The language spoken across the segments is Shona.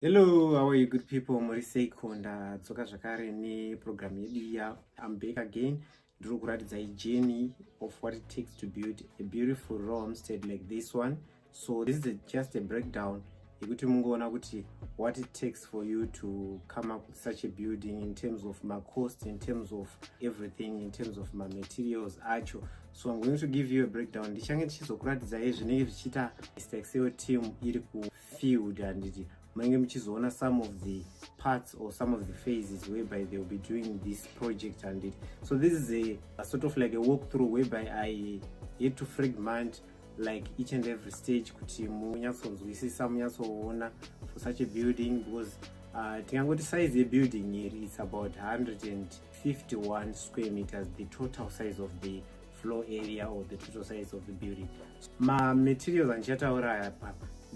Hello, how are you good people? Morisei Konda tsoka zvakare neprogram yedu iya. I'm back again. Ndiri kuratidza journey of what it takes to build a beautiful raw homestead like this one. So this is just a breakdown yekuti mungoona kuti what it takes for you to come up with such a building in terms of my cost, in terms of everything, in terms of my materials acho. So I'm going to give you a breakdown. Ndichange ndichizokuratidza zvinenge zvichiita Staxeo team iri kufield and munenge muchizoona some of the parts or some of the phases whereby they will be doing this project and so this is a sort of like a walkthrough whereby I had to fragment like each and every stage kuti munyatsonzwisisa munyatsoona for such a building, because tingangoti size yebuilding here is about 151 square meters, the total size of the floor area or the total size of the building. Ma materials andichataura apa,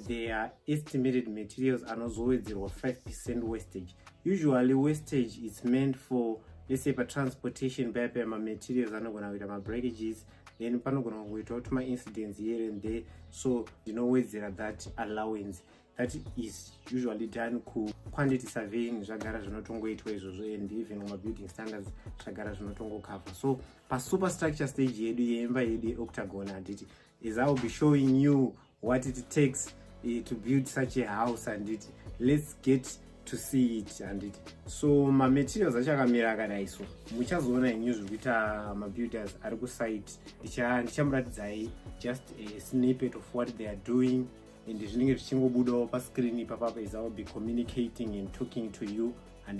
they are estimated materials anozowedzerwa 5% wastage. Usually wastage is meant for, let's say, for transportation by materials anogona kuita ma breakages, then panogona kuita kuti ma incidents here and there, so ndinowedzera that allowance. That is usually done ku quantity surveying zvagara zvinotongoitwa izvozvo, and even kuma building standards zvagara zvinotongokava. So pa superstructure stage yedu yeimba yedu octagon handiti is I will be showing you what it takes to build such a house and let's get to see it and so my materials achakamira akadai, so muchazoona inyu zviri kuita mabuilders ari kusite. Ndichamuratidzai just a snippet of what they are doing and zvinenge zvichingobudawo pascreen ipapa is I will be communicating and talking to you and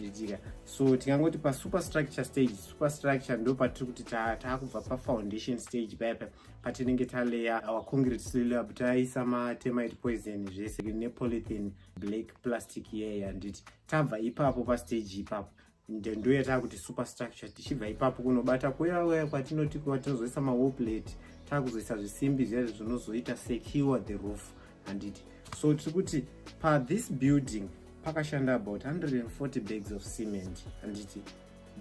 so tikangoti pa superstructure stage. Superstructure ndo patiri kuti taakubva pa foundation stage paipa patinenge taleya our concrete slab, taisa ma termite poison zvese nepolythene black plastic here and tabva ipapo pa stage ipapo ndo yatakuti superstructure. Tichibva ipapo kunobata kuya kwatinoti kwatinozoisa ma wall plate, takuzoisa zvisimbi zviya zvinozoita secure the roof and so tiri kuti pa this building pakashanda about 140 bags of cement and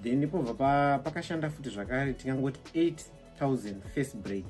then ipobva pakashanda futi zvakare tingangoti 8,000 face break.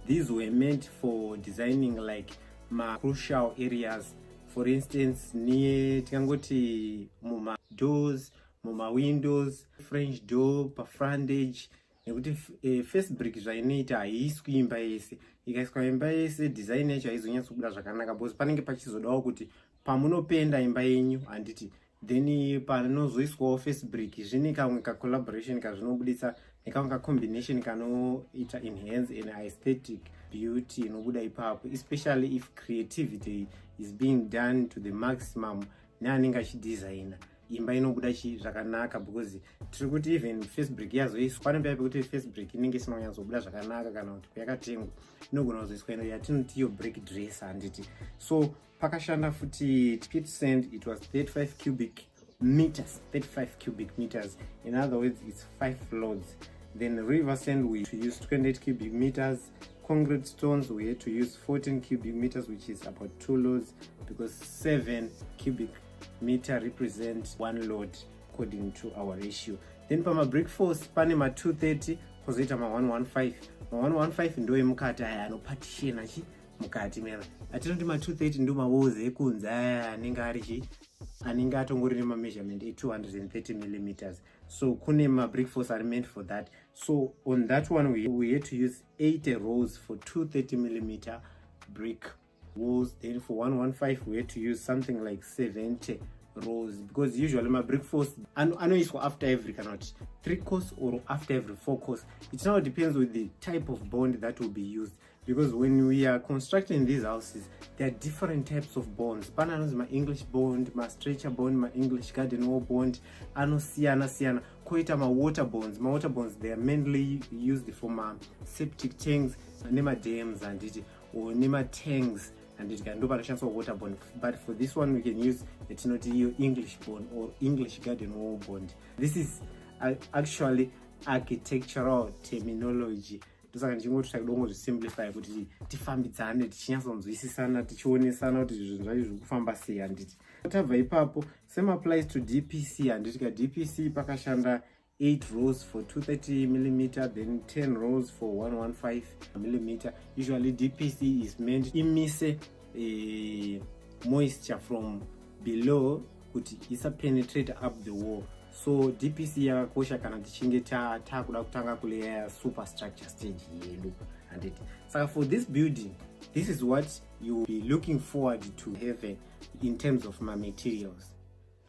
These were meant for designing like ma crucial areas, for instance niye tingangoti muma doors, muma windows, French door, pa frontage, nekuti face break zvainoita haiiswi imba yese. Ikaiswa imba yese design yacho haizonyatsobuda zvakanaka, because panenge pachizodawo kuti pamunopenda imba yenyu handiti then panozoiswawo face brick zvine kamwe ka collaboration kazvinobudisa nekamwe ka combination kanoita enhance an aesthetic beauty inobuda ipapo, especially if creativity is being done to the maximum neanenge achidesigner. Imba inobuda zvakanaka, because tiri kuti even face brick yazoiswa panenge pekuti face brick inenge isina kunyatsobuda zvakanaka kana kuti yakatengwa inogona kuzoiswa ino yatinoti iyo break dress handiti. So pakashanda futi pit sand, it was 35 cubic meters. In other words, it's 5 loads. Then river sand we had to use 28 cubic meters. Concrete stones we had to use 14 cubic meters, which is about 2 loads, because 7 cubic meter represent 1 load according to our ratio. Then pama brick force pane ma 230 kozoita ma 115. Ma 115 ndo emukati aya anopartition achi mukati mera. Atinoti ma 230 ndo mawoze ekunze aya anenge atongori nema measurement e 230 millimeters. So kune ma brick force are meant for that. So on that one we had to use 80 rows for 230 millimeter brick walls. Then for 115 we had to use something like 70 rows, because usually my brick force anoiswa after every 3 course or after every 4 course. It now depends with the type of bond that will be used, because when we are constructing these houses there are different types of bonds. Pananozi ma English bond, ma stretcher bond, ma English garden wall bond, anosiyana koita ma water bonds. Ma water bonds, they are mainly used for ma septic tanks nema dams and or nema tanks and it can do variations of water bond. But for this one we can use the English bond or English garden wall bond. This is actually architectural terminology. Ndosaka ndichingoti takudongo simplify kuti tifambidzane tichinyatsonzwisisana tichionesana kuti zvinhu zvacho zviri kufamba sei handiti. Tabva ipapo same applies to DPC handiti. Ka DPC pakashanda 8 rows for 230 millimeter, then 10 rows for 115 millimeter. Usually DPC is meant imise moisture from below kuti isa penetrate up the wall. So DPC yakakosha kana tichinge takuda kutanga kuleya superstructure stage yedu. And so for this building, this is what you will be looking forward to have in terms of my materials.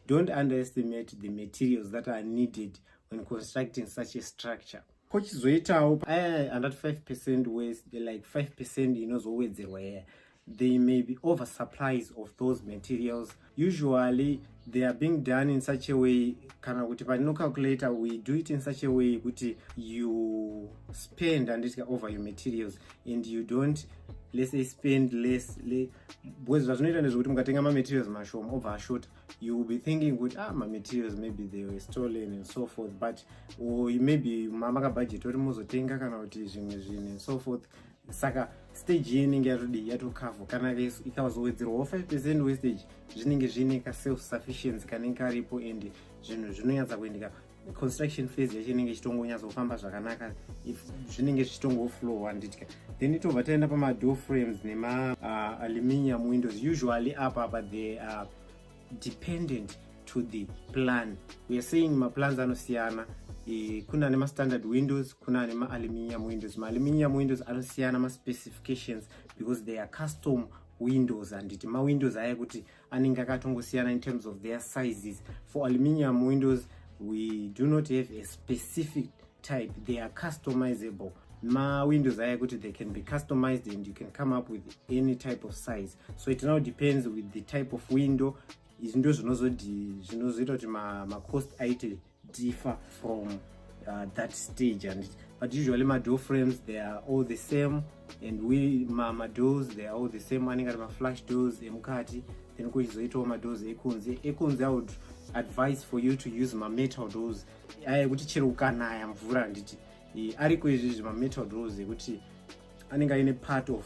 Don't underestimate the materials that are needed when constructing such a structure. Kochizoitawo under 5% waste, like 5% inozowedzerwa here. There may be oversupplies of those materials. Usually they are being done in such a way, kana kuti pano calculator we do it in such a way kuti you spend and over your materials and you don't, let's say, spend less. Because zvazvinoita ndezvekuti mukatenga materials mashoma overshot, you will be thinking kuti my materials maybe they were stolen and so forth, but or maybe mama budget ori muzotenga kana kuti zvimwe and so forth. Saka stage inenge yatokavha kana ikazowedzerwawo 5% wastage, zvinenge zvine ka self sufficiency kanenge karipo and zvinhu zvinonyatsa kuendeka. Construction phase yacho inenge ichitongonyatsa zvakanaka, if zvinenge zvichitongoflow handika. Then itobva taenda pama door frames nema aluminium windows. Usually apa they are dependent to the plan. We are saying ma plans anosiyana. Kuna nema standard windows, kuna nema aluminium windows. Ma aluminium windows anosiyana ma specifications because they are custom windows, and ma windows aya kuti anenge akatongosiyana in terms of their sizes. For aluminium windows, we do not have a specific type. They are customizable. Ma windows aya kuti they can be customized and you can come up with any type of size. So it now depends with the type of window. Izvo zvinozoita kuti ma cost aite differ from that stage. But usually my door frames, they are all the same, and my doors, they are all the same. Anenge ma flush doors emukati, then kuchizoitawo ma doors ekunze. I would advise for you to use my metal doors. Kuti chero ukanaya mvura nditi ariko izvi ma metal doors ekuti anenge ine part of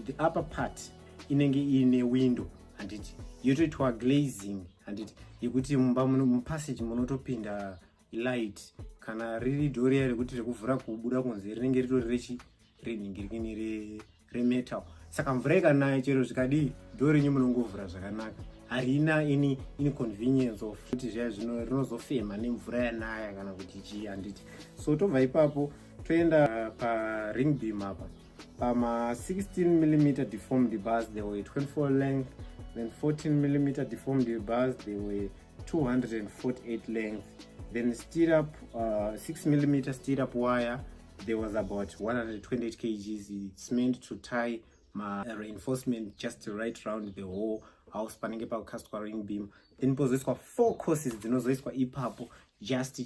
the upper part inenge ine window handiti yotoitwa glazing handiti yekuti mumba mupassage munotopinda light, kana riri dori rekuti rekuvhura kubuda kunze rinenge ritori renhingirikini remetal. Saka mvura ikanaya chero zvikadi dori renyu munongovhura zvakanaka, harina any inconvenience of kuti zviya rinozofema nemvura yanaya kana kuti chii handiti. So tobva ipapo toenda pa ring beam apa. Pama 16mm deformed bars there were 24 length, then 14mm deformed bars there were 248 length, then stirrup 6mm stirrup wire there was about 128 kgs. It's meant to tie my reinforcement just right around the whole house panenge pakaswa ring beam. Then pozoiswa 4 courses dzinozoiswa ipapo just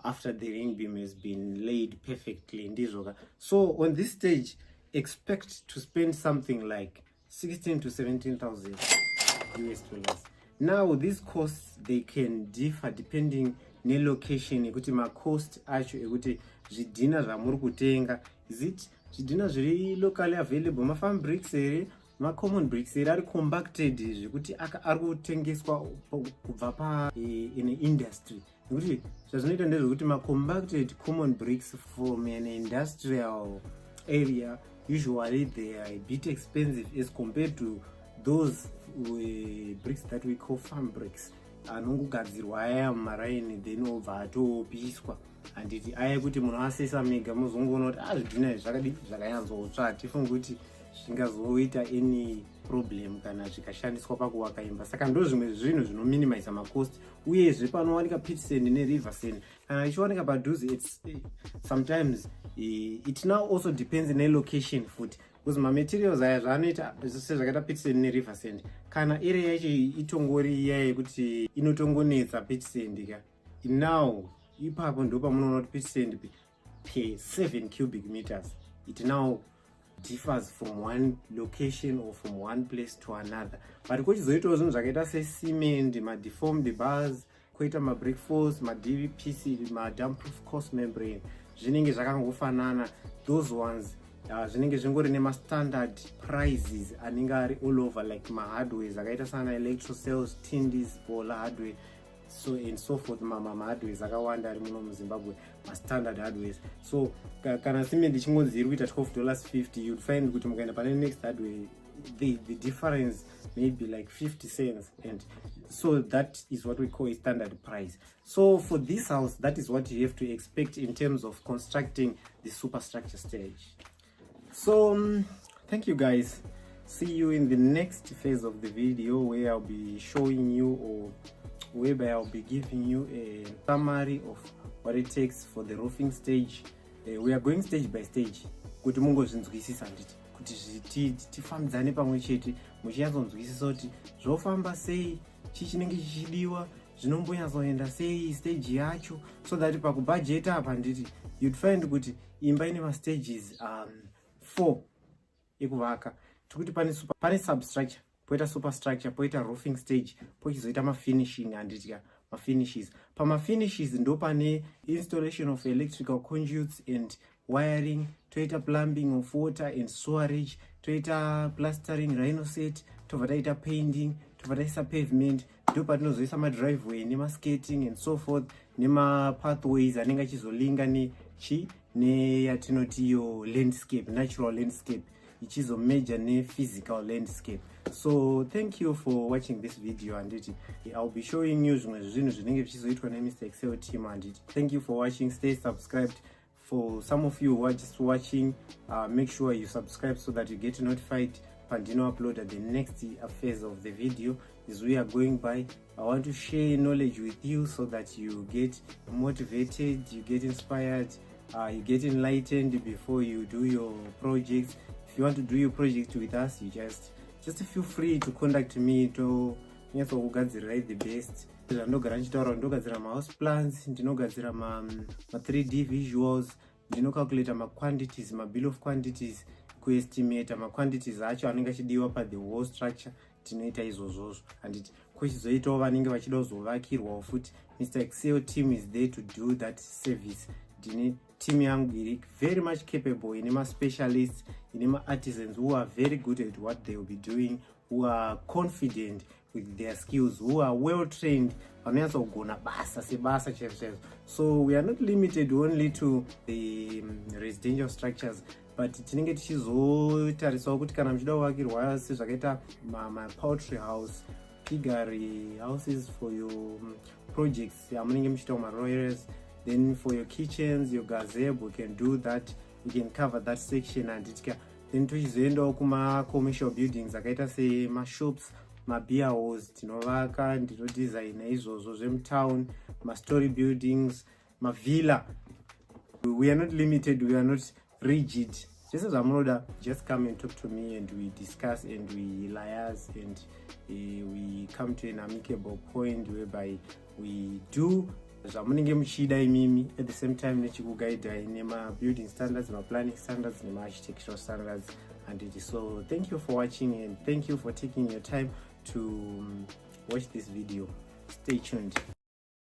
after the ring beam has been laid perfectly ndizvoka. So on this stage expect to spend something like 16 to 17,000 US dollars. Now these costs, they can differ depending ne location ekuti ma cost acho ekuti zvidhina zvamuri kutenga, is it zvidhina zviri locally available, ma farm bricks ere, ma common bricks ere ari compacted zvekuti ari kutengeswa kubva pa in industry. Nekuti zvazvinoita ndezvekuti ma compacted common bricks from an industrial area, usually they are a bit expensive as compared to those bricks that we call farm bricks. Anongogadzirwa aya mumaraini then obva atopiswa handiti aya kuti munhu asesa mega muzongoona kuti zvidhina zvakadii zvakayanzotsva. Hatifungi kuti zvingazoita any problem kana zvikashandiswa pakuwaka imba. Saka ndo zvimwe zvinhu zvinominimize macost. Uyezve panowanika pit sand neriver sand kana ichiwanika padhuze, sometimes it now also depends on the location futi, because ma materials aya zvanoita sezvakaita pit sand neriver sand, kana area yacho itongori iya yekuti inotongonetsa pit sand ka, now ipapo ndo pamunoona kuti pit sand per 7 cubic meters it now differs from one location or from one place to another. But kuchizoitawo zvinhu zvakaita se-cement, ma-deformed bars, koita ma-brick force, ma-DVPC, ma-damp-proof course membrane, zvinenge zvakangofanana. Those ones zvinenge zvingori nema-standard prices anenge ari all over, like ma-hardwares akaita sana electrocells, tindis, bola hardware, so and so forth. Ma-hardwares akawanda ari muno muZimbabwe, ma-standard hardwares. So kana cement ichingonzi iri kuita $12.50, you'd find kuti mukaenda pane next hardware the difference may be like 50 cents, and so that is what we call a standard price. So for this house, that is what you have to expect in terms of constructing the superstructure stage. So thank you guys. See you in the next phase of the video, where I'll be showing you, or whereby I'll be giving you a summary of what it takes for the roofing stage. We are going stage by stage kuti mungozvinzwisisa nditi kuti tifambidzane pamwe chete muchinyatsokunzwisisa kuti zvofamba sei, chichinenge chichidiwa, zvinombonyatsoenda sei stage yacho, so that pakubhajeta apa nditi you'd find kuti imba ine mastages 4 ekuvaka. Tikuti pane substructure, poita superstructure, poita roofing stage, pochizoita mafinishing handiti mafinishes. Pamafinishes ndo pane installation of electrical conduits and wiring, toita plumbing of water and sewerage, toita plastering, rhino set, tobva taita painting, tobva taisa pavement, ndo patinozoisa madriveway nemaskating and so forth, nemapathways anenge achizolinga neyatinoti iyo landscape, natural landscape, ichizomeja ne-physical landscape. So thank you for watching this video, and I'll be showing you zvimwe zvinhu zvinenge zvichizoitwa neMr Excel team, and thank you for watching. Stay subscribed. For some of you who are just watching, make sure you subscribe so that you get notified pandino upload at the next phase of the video. As we are going by, I want to share knowledge with you so that you get motivated, you get inspired, you get enlightened before you do your projects. If you want to do your project with us, you just feel free to contact me to kugadzirira the best. Ndinogara ndichitaura ndinogadzira house plans, ndinogadzira 3D visuals, ndinocalculate quantities, bill of quantities, kuestimate quantities acho anenge achidiwa pa the whole structure. Tinoita izvozvozvo, and kuchizoitawo vanenge vachida kuzovakirwawo futi. Mr Excel team is there to do that service. Ndine team yangu iri very much capable, ine specialists, ine artisans who are very good at what they will be doing, who are confident with their skills, who are well trained, vanoyatsogona basa sebasa chaizvo. So we are not limited only to the residential structures, but tinenge tichizotarisawo kuti kana muchida kuvakirwa sezvakaita poultry house, piggery houses for your projects amunenge muchita kumaroyers, then for your kitchens, your gazebo, we can do that. We can cover that section, and then tichizoendawo kuma-commercial buildings akaita semashops, mabeer halls, tinovaka ndinodesigna izvozvo zvemutown, ma-story buildings, mavilla. We are not limited, we are not rigid. Just as amunoda, just come and talk to me, and we discuss, and we liaise, and we come to an amicable point whereby we do zvamunenge muchida imimi, at the same time nechikugaidai nema-building standards, ma-planning standards, nema-architectural standards. And so thank you for watching, and thank you for taking your time to watch this video. Stay tuned.